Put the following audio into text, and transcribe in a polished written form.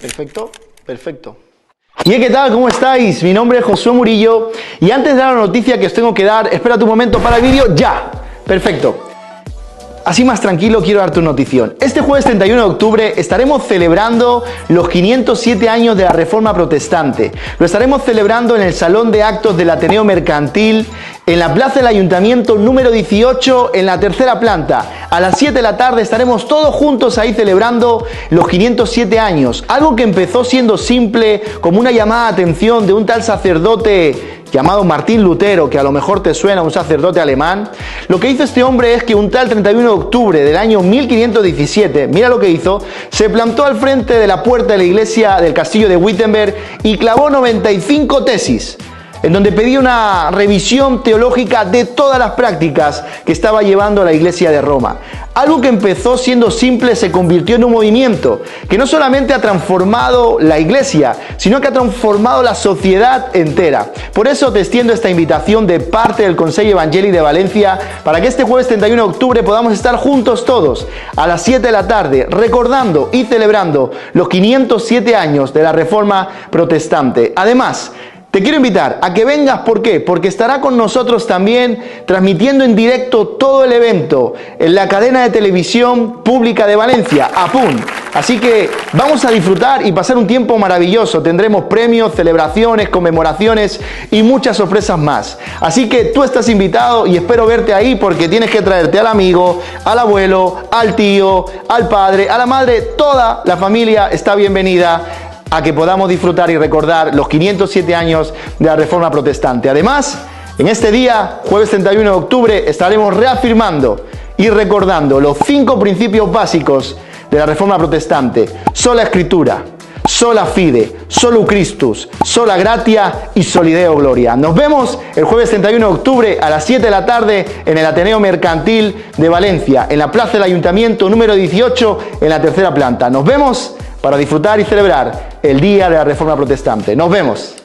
Perfecto, perfecto. ¿Y qué tal? ¿Cómo estáis? Mi nombre es Josué Murillo y antes de dar la noticia que os tengo que dar, espera tu momento para el vídeo, ¡ya! Perfecto. Así más tranquilo quiero darte una notición. Este jueves 31 de octubre estaremos celebrando los 507 años de la Reforma Protestante. Lo estaremos celebrando en el Salón de Actos del Ateneo Mercantil, en la Plaza del Ayuntamiento número 18, en la tercera planta. A las 7 de la tarde estaremos todos juntos ahí celebrando los 507 años. Algo que empezó siendo simple, como una llamada de atención de un tal sacerdote llamado Martín Lutero, que a lo mejor te suena, un sacerdote alemán. Lo que hizo este hombre es que un tal 31 de octubre del año 1517, mira lo que hizo, se plantó al frente de la puerta de la iglesia del castillo de Wittenberg y clavó 95 tesis, en donde pedía una revisión teológica de todas las prácticas que estaba llevando la Iglesia de Roma. Algo que empezó siendo simple se convirtió en un movimiento que no solamente ha transformado la Iglesia, sino que ha transformado la sociedad entera. Por eso te extiendo esta invitación de parte del Consell Evangélic de Valencia para que este jueves 31 de octubre podamos estar juntos todos a las 7 de la tarde recordando y celebrando los 507 años de la Reforma Protestante. Además, te quiero invitar a que vengas, ¿por qué? Porque estará con nosotros también transmitiendo en directo todo el evento en la cadena de televisión pública de Valencia, APUN. Así que vamos a disfrutar y pasar un tiempo maravilloso. Tendremos premios, celebraciones, conmemoraciones y muchas sorpresas más. Así que tú estás invitado y espero verte ahí porque tienes que traerte al amigo, al abuelo, al tío, al padre, a la madre. Toda la familia está bienvenida a que podamos disfrutar y recordar los 507 años de la Reforma Protestante. Además, en este día, jueves 31 de octubre, estaremos reafirmando y recordando los 5 principios básicos de la Reforma Protestante: sola Escritura, sola fide, solo Christus, sola gratia y solideo gloria. Nos vemos el jueves 31 de octubre a las 7 de la tarde en el Ateneo Mercantil de Valencia, en la Plaza del Ayuntamiento número 18, en la tercera planta. Nos vemos para disfrutar y celebrar el Día de la Reforma Protestante. Nos vemos.